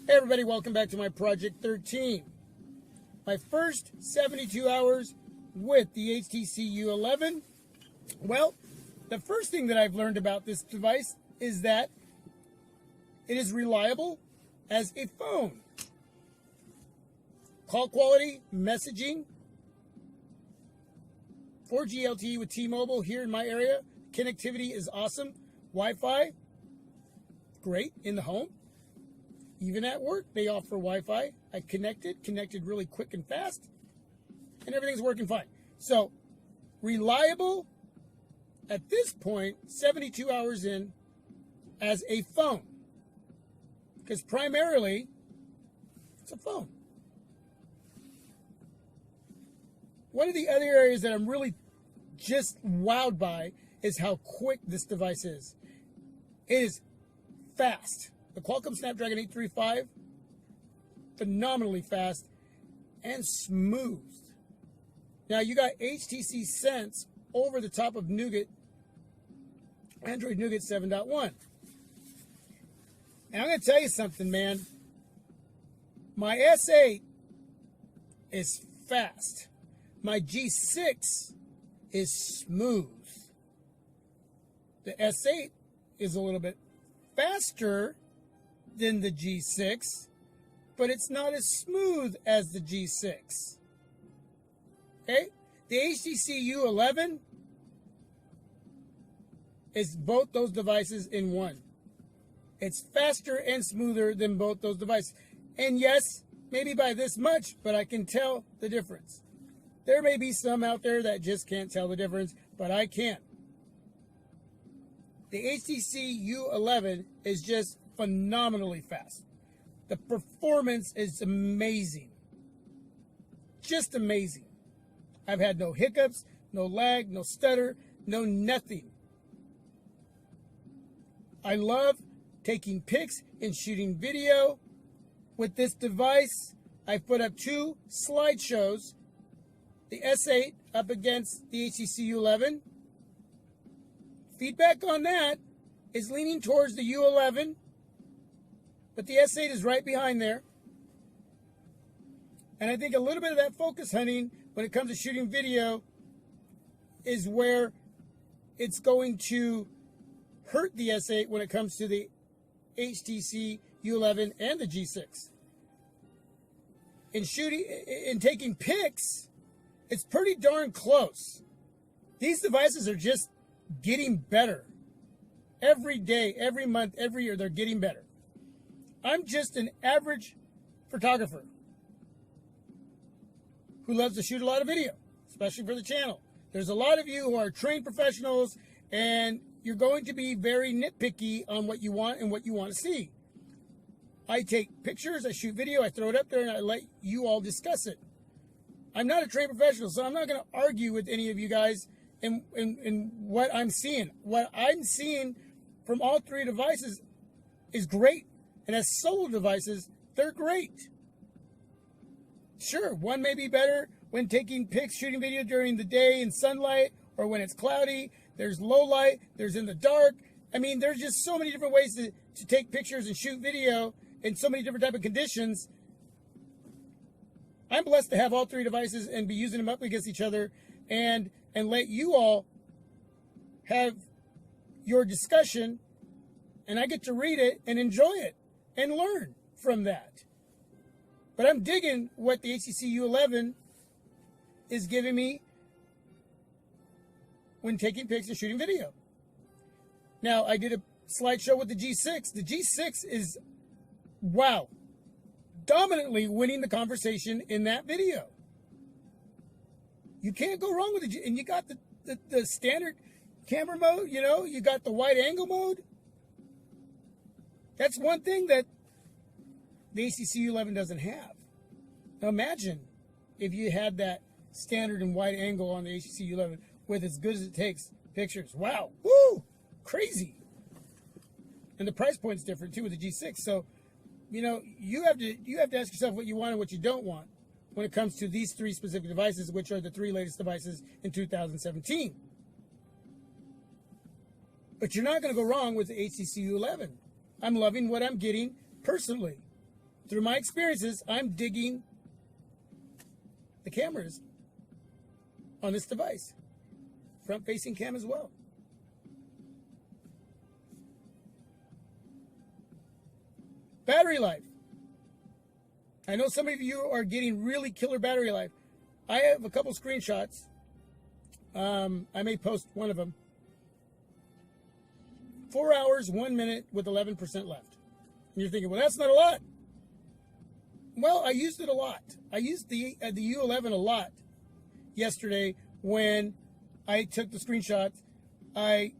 Hey everybody, welcome back to my Project 13. My first 72 hours with the HTC U11. Well, the first thing that I've learned about this device is that it is reliable as a phone. Call quality, messaging, 4G LTE with T-Mobile here in my area. Connectivity is awesome. Wi-Fi, great in the home. Even at work, they offer Wi-Fi. I connected really quick and fast, and everything's working fine. So, reliable at this point, 72 hours in, as a phone. Because primarily, it's a phone. One of the other areas that I'm really just wowed by is how quick this device is. It is fast. The Qualcomm Snapdragon 835, phenomenally fast and smooth. Now you got HTC Sense over the top of Nougat, Android Nougat 7.1. And I'm going to tell you something, man. My S8 is fast. My G6 is smooth. the S8 is a little bit faster than the G6, but it's not as smooth as the G6. Okay? The HTC U11 is both those devices in one. It's faster and smoother than both those devices. And yes, maybe by this much, but I can tell the difference. There may be some out there that just can't tell the difference, but I can. The HTC U11 is just phenomenally fast. The performance is amazing. Just amazing. I've had no hiccups, no lag, no stutter, no nothing. I love taking pics and shooting video. With this device, I put up 2 slideshows. The S8 up against the HTC U11. Feedback on that is leaning towards the U11, but the S8 is right behind there. And I think a little bit of that focus hunting when it comes to shooting video is where it's going to hurt the S8 when it comes to the HTC U11 and the G6. In taking pics, it's pretty darn close. These devices are just getting better. Every day, every month, every year, they're getting better. I'm just an average photographer who loves to shoot a lot of video, especially for the channel. There's a lot of you who are trained professionals, and you're going to be very nitpicky on what you want and what you want to see. I take pictures, I shoot video, I throw it up there, and I let you all discuss it. I'm not a trained professional, so I'm not going to argue with any of you guys in what I'm seeing. What I'm seeing from all 3 devices is great. And as solo devices, they're great. Sure, one may be better when taking pics, shooting video during the day in sunlight, or when it's cloudy. There's low light, there's in the dark. I mean, there's just so many different ways to take pictures and shoot video in so many different type of conditions. I'm blessed to have all 3 devices and be using them up against each other and let you all have your discussion, and I get to read it and enjoy it and learn from that. But I'm digging what the HTC U11 is giving me when taking pics and shooting video. Now, I did a slideshow with the G6. The G6 is, wow, dominantly winning the conversation in that video. You can't go wrong with it. And you got the standard camera mode, you know, you got the wide angle mode. That's one thing that the HTC U11 doesn't have. Now imagine if you had that standard and wide angle on the HTC U11 with as good as it takes pictures. Wow, woo, crazy. And the price point's different too with the G6. So, you know, you have to ask yourself what you want and what you don't want when it comes to these 3 specific devices, which are the 3 latest devices in 2017. But you're not going to go wrong with the HTC U11. I'm loving what I'm getting personally. through my experiences, I'm digging the cameras on this device. Front-facing cam as well. Battery life. I know some of you are getting really killer battery life. I have a couple screenshots. I may post one of them. 4 hours, 1 minute with 11% left. And you're thinking, well, that's not a lot. Well, I used it a lot. I used the U11 a lot yesterday when I took the screenshots. I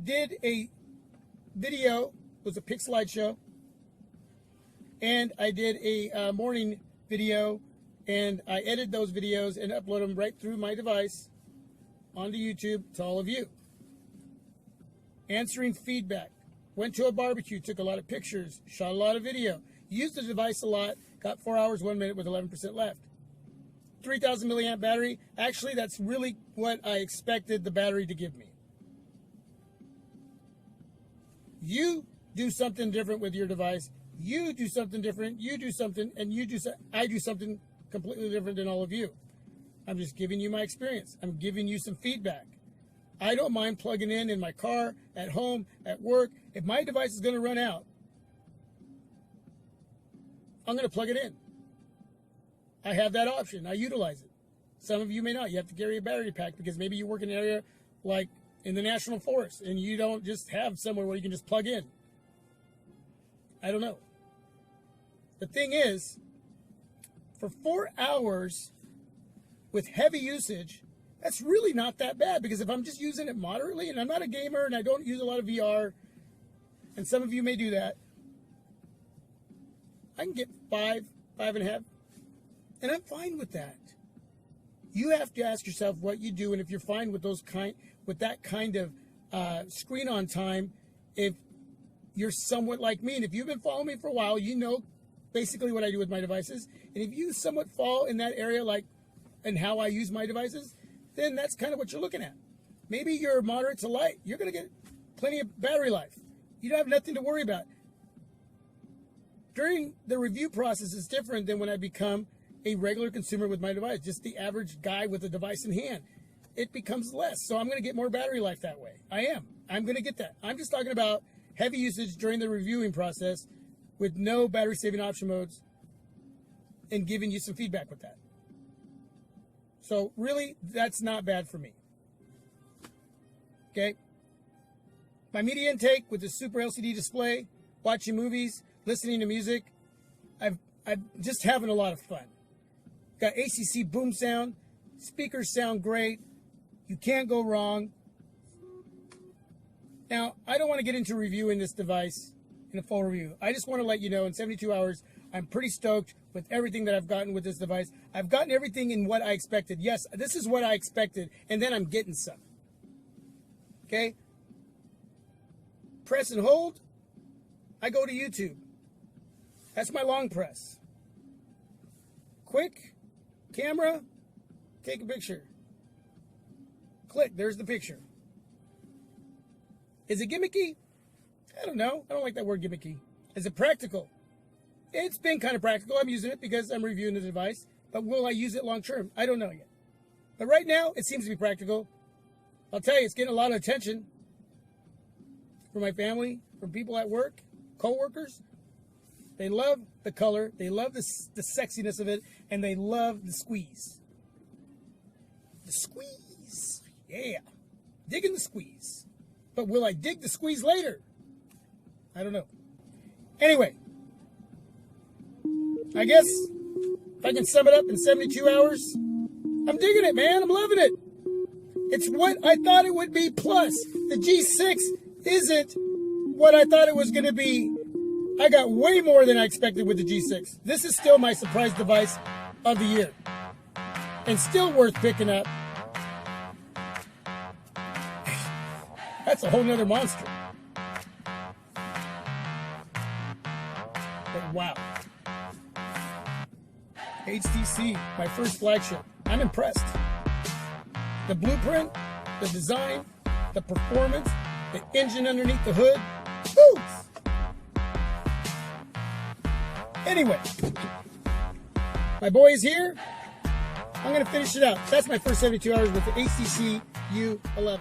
did a video, it was a pic slideshow, and I did a morning video, and I edited those videos and upload them right through my device onto YouTube to all of you. Answering feedback. Went to a barbecue, took a lot of pictures, shot a lot of video, used the device a lot, got 4 hours, 1 minute with 11% left. 3,000 milliamp battery. Actually, that's really what I expected the battery to give me. You do something different with your device. You do something different. You do something, and I do something completely different than all of you. I'm just giving you my experience. I'm giving you some feedback. I don't mind plugging in my car, at home, at work. If my device is going to run out, I'm going to plug it in. I have that option. I utilize it. Some of you may not. You have to carry a battery pack because maybe you work in an area like in the National Forest and you don't just have somewhere where you can just plug in. I don't know. The thing is, for 4 hours with heavy usage, that's really not that bad, because if I'm just using it moderately, and I'm not a gamer and I don't use a lot of VR, and some of you may do that, I can get 5.5, and I'm fine with that. You have to ask yourself what you do, and if you're fine with that kind of screen on time, if you're somewhat like me, and if you've been following me for a while, you know basically what I do with my devices. And if you somewhat fall in that area, like and how I use my devices, then that's kind of what you're looking at. Maybe you're moderate to light. You're going to get plenty of battery life. You don't have nothing to worry about. During the review process is different than when I become a regular consumer with my device, just the average guy with a device in hand. It becomes less. So I'm going to get more battery life that way. I'm going to get that. I'm just talking about heavy usage during the reviewing process with no battery saving option modes and giving you some feedback with that. So really, that's not bad for me. Okay? My media intake with the super LCD display, watching movies, listening to music, I'm just having a lot of fun. Got ACC boom sound, speakers sound great, you can't go wrong. Now, I don't want to get into reviewing this device in a full review. I just want to let you know in 72 hours, I'm pretty stoked with everything that I've gotten with this device. I've gotten everything in what I expected. Yes, this is what I expected, and then I'm getting some. Okay? Press and hold, I go to YouTube. That's my long press. Quick, camera, take a picture. Click, there's the picture. Is it gimmicky? I don't know. I don't like that word gimmicky. Is it practical? It's been kind of practical. I'm using it because I'm reviewing the device. But will I use it long term? I don't know yet. But right now, it seems to be practical. I'll tell you, it's getting a lot of attention from my family, from people at work, co-workers. They love the color. They love the sexiness of it. And they love the squeeze. The squeeze. Yeah. Digging the squeeze. But will I dig the squeeze later? I don't know. Anyway, I guess if I can sum it up in 72 hours, I'm digging it, man. I'm loving it. It's what I thought it would be, plus the G6 isn't what I thought it was going to be. I got way more than I expected with the G6. This is still my surprise device of the year, and still worth picking up. That's a whole nother monster. But wow. HTC, my first flagship. I'm impressed. The blueprint, the design, the performance, the engine underneath the hood. Woo! Anyway, my boy is here. I'm going to finish it up. That's my first 72 hours with the HTC U11.